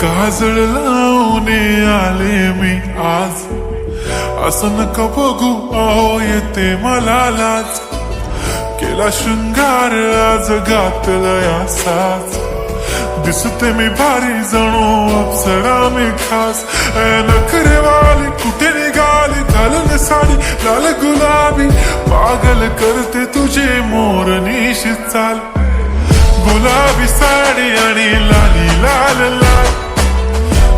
काजळ लावून आले मी आज, असं नका बघू अहो येते मला लाज. केला शृंगार आज घातला असाच, दिसते मी भारी जणू अप्सरा मी खास. नखरेवाली कुठे निघाली घालून साडी लाल गुलाबी, पागल करते तुझे मोरनीशी चाल. गुलाबी साडी आणि लाली लाल लाल,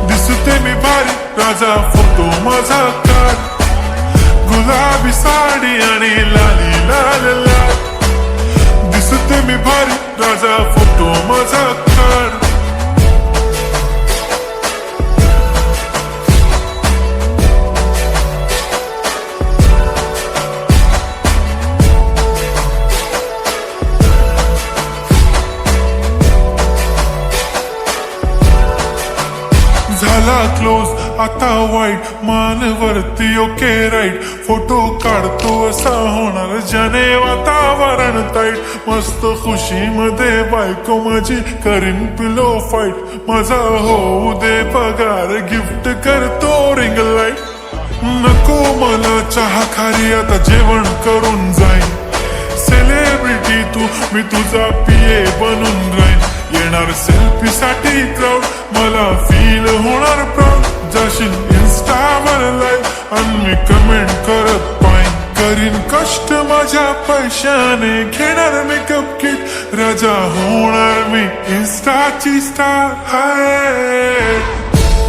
दिसते मी भारी राजा फोटो माझा काढ. गुलाबी साडी आणि लाली लाल लाल, दिसते मी भारी राजा फोटो माझा काढ. झाला क्लोज आता वाईट, मान वरती ओके राईट. फोटो काढतो असा होणार ज्याने वातावरण ताईट. मस्त खुशी मध्ये बायको माझी करीन पिलो फाईट. माझा होऊ दे पगार गिफ्ट करतो रिंग लाईट. नको मला चहा खारी आता जेवण करून जाईन. सेलिब्रिटी तू मी तुझा पिये बनून राहीन. येणार सेल्फी साठी क्राऊड मला फील होणार प्राऊड. जाशील इन्स्टावर लाईव्ह आणि मी कमेंट करत पाईन. करीन कष्ट माझ्या पैशाने घेणार मेकअप किट. राजा होणार मी इन्स्टाची स्टार. हाय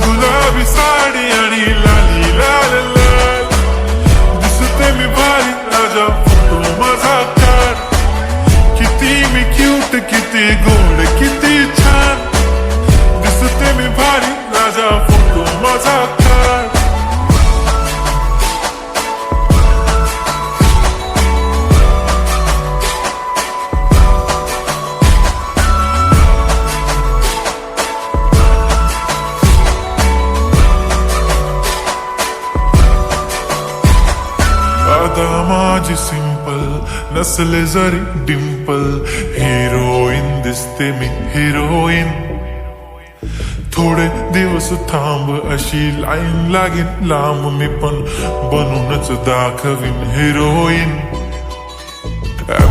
गुलाबी साडी आणि लाली लाल लाल, दिसते मी भारी राजा फोटो माझा काढ. किती मी क्यूट किती गोड किती छान, दिसते मी भारी राजा फोटो माझा काढ. आता माझी सिंपल नसले जरी डिंपल, हिरोईन दिसते मी हिरोईन. थोडे दिवस थांब अशी लाईन लागेल लांब, मी पण बनूनच दाखवीन हिरोईन.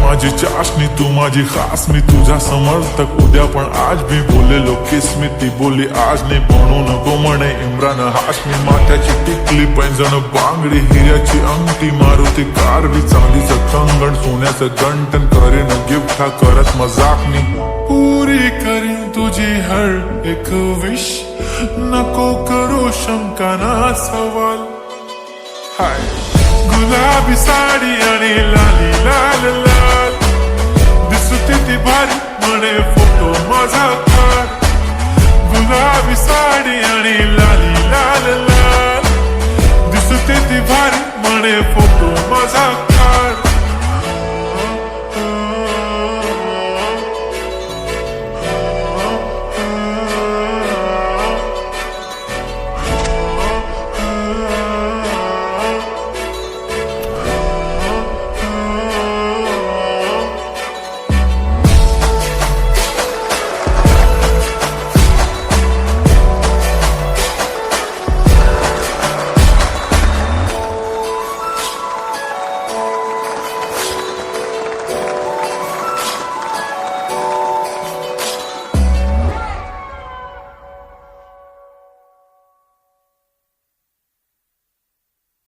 माझी चाशनी तू माझी खास, मी तुझा समर्थक उद्या पण आज भी बोलेलो किस्मी. ती बोली आज नाही बनून नको म्हणे इम्रान हाशमी. माथ्याची टिकली पैंजण बांगडी हिऱ्याची अंगठी, मारुती कारवी चांदीचं कंगण सोन्याचं गंटन. करीन गिफ्ट हा करत मजाकनी. पुरी करीन तुझी हर एक विश, नको करू शंका ना सवाल. हाय गुलाबी साडी आणि लाली लाल लाल, दिसते ती भारी म्हणे फोटो माझा काढ. गुलाबी साडी आणि लाली लाल लाल, दिसते ती भारी म्हणे